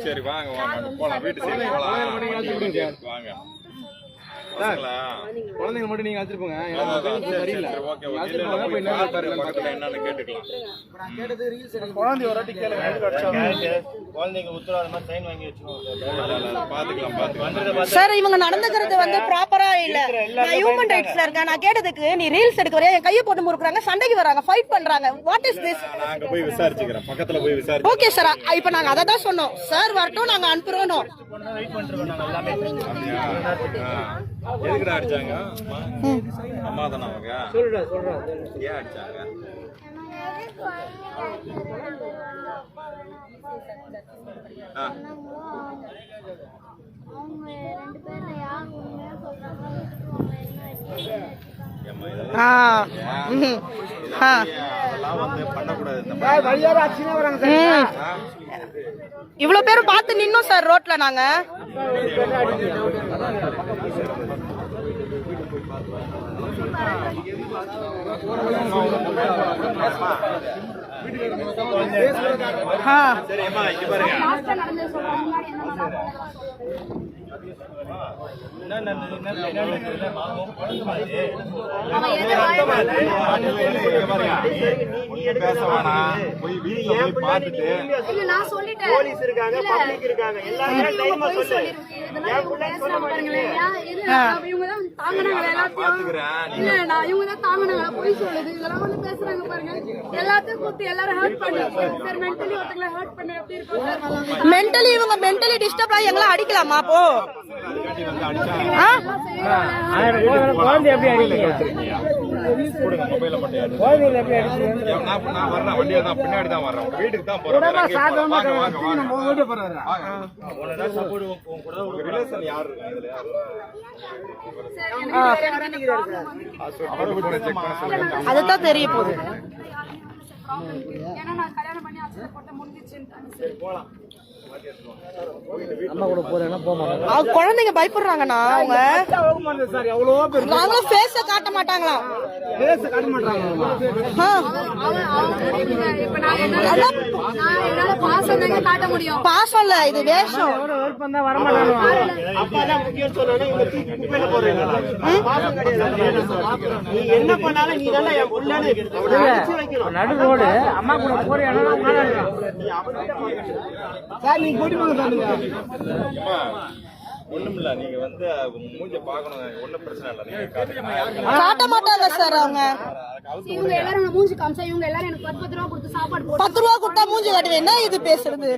சரி வாங்க வாங்க போலாம் வீட்டு சைடு போலாம் வாங்க குழந்தைங்க மட்டும் நீங்க அழைச்சிட்டு போங்க. என்னன்னு கேட்டுக்கலாம். சார் இவங்க நடந்துக்கிறது வந்து ப்ராப்பரா இல்ல. நான் ஹியூமன் ரைட்ஸ்ல இருக்கேன். நான் கேட்டதுக்கு நீ ரீல்ஸ் எடுக்க வரையா என் கையை போட்டு முறுக்குறாங்க, சண்டைக்கு வராங்க, ஃபைட் பண்றாங்க. What is this? நாங்க போய் விசாரிச்சுக்கிறோம், பக்கத்துல போய் விசாரிச்சு. ஓகே சார், இப்போ நாங்க அத தான் சொன்னோம். சார் வரட்டும், நாங்க அனுப்புறோம். எதுக்குடா அடிச்சாங்க? அம்மா தானே அவங்க? ஏன் அடிச்சாங்க? இவ்வளவு பேரும் பார்த்து நின்னோம் சார் ரோட்ல. நாங்க மென்டலி இவங்க மென்டலி டிஸ்டர்ப் ஆகி எங்களை அடிக்கலாமா? அப்போ குழந்தை எப்படி அடிக்கிறீங்க? பின்னாடி தான் வர்றோம், வீட்டுக்கு தான் போறோம். அதுதான் தெரிய போகுது. குழந்தைங்க பயப்படுறாங்கண்ணா. அவங்க நாங்களும் ஃபேஸ காட்ட மாட்டாங்களா? பாசம் இல்ல, இது வேஷம். என்ன பண்ணாலும் நீ தானே என் புள்ளன்னு நடு ரோடு அம்மா கூட போறியா? சார் நீங்க கூட்டி போங்க சார். ஒண்ணுமில்ல, நீங்க வந்து மூஞ்ச பாக்கணும், ஒண்ணும் பிரச்சனை இல்ல. நீங்க காட்ட மாட்டாங்க சார். அவங்க இவங்க எல்லாரும் மூஞ்சி காமிச்சா இவங்க எல்லாரும் எனக்கு 10 ரூபா கொடுத்து சாப்பாடு 10 ரூபா கொடுத்தா மூஞ்சி காட்டுவேன். என்ன இது பேசுறது?